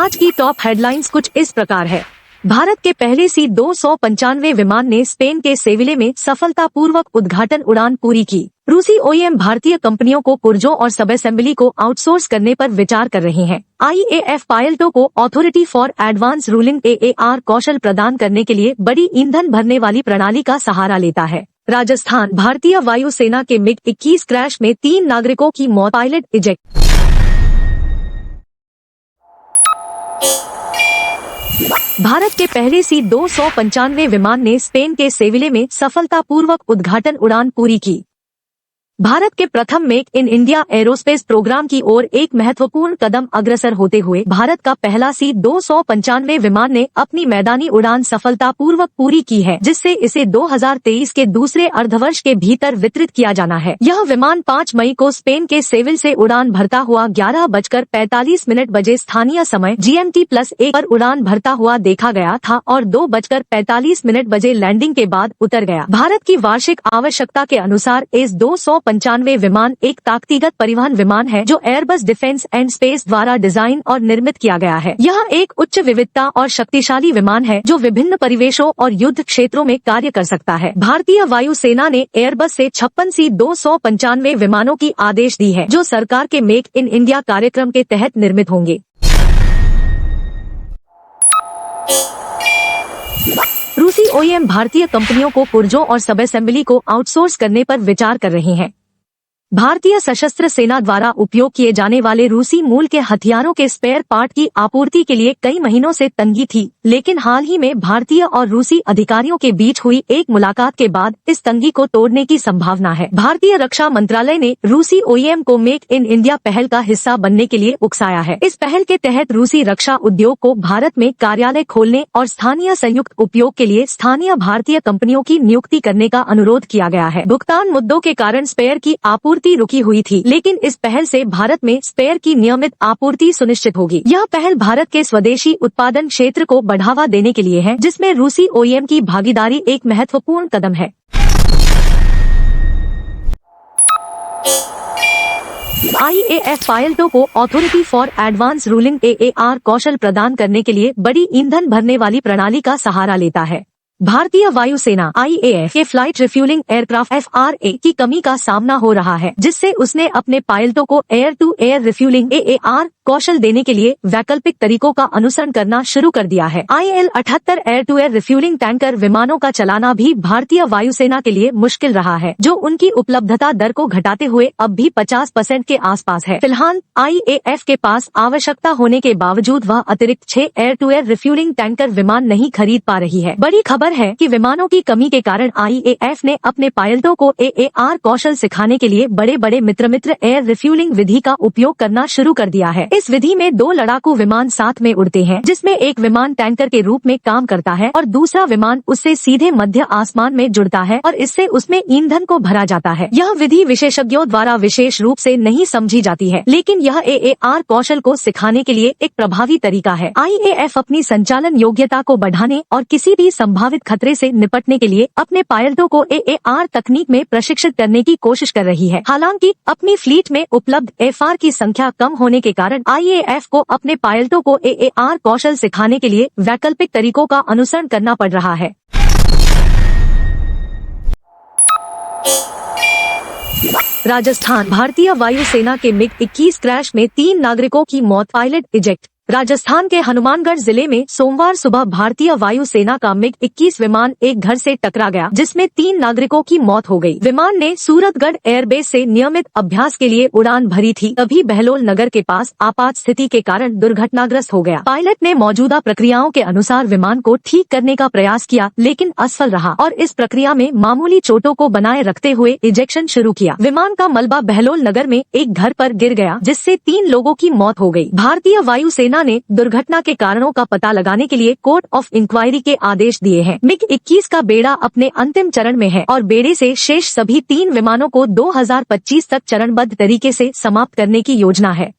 आज की top headlines कुछ इस प्रकार है। भारत के पहले C-295 विमान ने स्पेन के सेविले में सफलतापूर्वक उद्घाटन उड़ान पूरी की। रूसी OEM भारतीय कंपनियों को पुर्जों और सब असेंबली को आउटसोर्स करने पर विचार कर रहे हैं। IAF पायलटों को authority for advance ruling AAR कौशल प्रदान करने के लिए बड़ी ईंधन भरने वाली प्रणाली का सहारा लेता है। राजस्थान भारतीय वायुसेना के MiG-21 क्रैश में 3 नागरिकों की मौत, पायलट इजेक्ट। भारत के पहले C-295 विमान ने स्पेन के सेविले में सफलतापूर्वक उद्घाटन उड़ान पूरी की। भारत के प्रथम make in India aerospace programme की ओर एक महत्वपूर्ण कदम अग्रसर होते हुए भारत का पहला C-295 विमान ने अपनी मैदानी उड़ान सफलतापूर्वक पूरी की है, जिससे इसे 2023 के दूसरे अर्धवर्ष के भीतर वितरित किया जाना है। यह विमान 5 मई को स्पेन के सेविल से उड़ान भरता हुआ 11:45 बजे स्थानीय समय GMT+1 पर उड़ान भरता हुआ देखा गया था और 2:45 बजे लैंडिंग के बाद उतर गया। भारत की वार्षिक आवश्यकता के अनुसार इस 295 विमान एक ताकतीगत परिवहन विमान है जो एयरबस डिफेंस एंड स्पेस द्वारा डिजाइन और निर्मित किया गया है। यह एक उच्च विविधता और शक्तिशाली विमान है जो विभिन्न परिवेशों और युद्ध क्षेत्रों में कार्य कर सकता है। भारतीय वायुसेना ने एयरबस से 56 C-295 विमानों की आदेश दी है, जो सरकार के मेक इन इंडिया कार्यक्रम के तहत निर्मित होंगे। रूसी OEM भारतीय कंपनियों को पुर्जों और सब असेंबली को आउटसोर्स करने पर विचार कर रहे हैं। भारतीय सशस्त्र सेना द्वारा उपयोग किए जाने वाले रूसी मूल के हथियारों के स्पेयर पार्ट की आपूर्ति के लिए कई महीनों से तंगी थी, लेकिन हाल ही में भारतीय और रूसी अधिकारियों के बीच हुई एक मुलाकात के बाद इस तंगी को तोड़ने की संभावना है। भारतीय रक्षा मंत्रालय ने रूसी OEM को मेक इन इंडिया पहल का हिस्सा बनने के लिए उकसाया है। इस पहल के तहत रूसी रक्षा उद्योग को भारत में कार्यालय खोलने और स्थानीय संयुक्त उपयोग के लिए स्थानीय भारतीय कंपनियों की नियुक्ति करने का अनुरोध किया गया है। भुगतान मुद्दों के कारण स्पेयर की आपूर्ति रुकी हुई थी, लेकिन इस पहल से भारत में स्पेयर की नियमित आपूर्ति सुनिश्चित होगी। यह पहल भारत के स्वदेशी उत्पादन क्षेत्र को बढ़ावा देने के लिए है, जिसमें रूसी OEM की भागीदारी एक महत्वपूर्ण कदम है। IAF पायलटों को authority for advance ruling AAR कौशल प्रदान करने के लिए बड़ी ईंधन भरने वाली प्रणाली का सहारा लेता है। भारतीय वायुसेना IAF के फ्लाइट रिफ्यूलिंग एयरक्राफ्ट FRA की कमी का सामना हो रहा है, जिससे उसने अपने पायलटों को air to air refuelling AAR कौशल देने के लिए वैकल्पिक तरीकों का अनुसरण करना शुरू कर दिया है। IL-78 air to air refuelling tanker विमानों का चलाना भी भारतीय वायुसेना के लिए मुश्किल रहा है, जो उनकी उपलब्धता दर को घटाते हुए अब भी 50% के आसपास है। फिलहाल IAF के पास आवश्यकता होने के बावजूद वह अतिरिक्त 6 air to air refuelling tanker विमान नहीं खरीद पा रही है। बड़ी खबर है कि विमानों की कमी के कारण IAF ने अपने पायलटों को AAR कौशल सिखाने के लिए बड़े बड़े मित्र एयर रिफ्यूलिंग विधि का उपयोग करना शुरू कर दिया है। इस विधि में 2 लड़ाकू विमान साथ में उड़ते हैं, जिसमें एक विमान टैंकर के रूप में काम करता है और दूसरा विमान उससे सीधे मध्य आसमान में जुड़ता है और इससे उसमें ईंधन को भरा जाता है। यह विधि विशेषज्ञों द्वारा विशेष रूप से नहीं समझी जाती है, लेकिन यह AAR कौशल को सिखाने के लिए एक प्रभावी तरीका है। IAF अपनी संचालन योग्यता को बढ़ाने और किसी भी संभावित खतरे से निपटने के लिए अपने पायलटों को AAR तकनीक में प्रशिक्षित करने की कोशिश कर रही है। हालांकि अपनी फ्लीट में उपलब्ध FR की संख्या कम होने के कारण IAF को अपने पायलटों को AAR कौशल सिखाने के लिए वैकल्पिक तरीकों का अनुसरण करना पड़ रहा है। राजस्थान भारतीय वायुसेना के MiG-21 क्रैश में 3 नागरिकों की मौत, पायलट इजेक्ट। राजस्थान के हनुमानगढ़ जिले में सोमवार सुबह भारतीय वायुसेना का MiG-21 विमान एक घर से टकरा गया, जिसमें 3 नागरिकों की मौत हो गई। विमान ने सूरतगढ़ एयरबेस से नियमित अभ्यास के लिए उड़ान भरी थी, तभी बहलोल नगर के पास आपात स्थिति के कारण दुर्घटनाग्रस्त हो गया। पायलट ने मौजूदा प्रक्रियाओं के अनुसार विमान को ठीक करने का प्रयास किया, लेकिन असफल रहा और इस प्रक्रिया में मामूली चोटों को बनाए रखते हुए इजेक्शन शुरू किया। विमान का मलबा बहलोल नगर में एक घर पर गिर गया, जिससे 3 लोगों की मौत हो गई। भारतीय वायुसेना ने दुर्घटना के कारणों का पता लगाने के लिए कोर्ट ऑफ इंक्वायरी के आदेश दिए हैं। MiG-21 का बेड़ा अपने अंतिम चरण में है और बेड़े से शेष सभी 3 विमानों को 2025 तक चरणबद्ध तरीके से समाप्त करने की योजना है।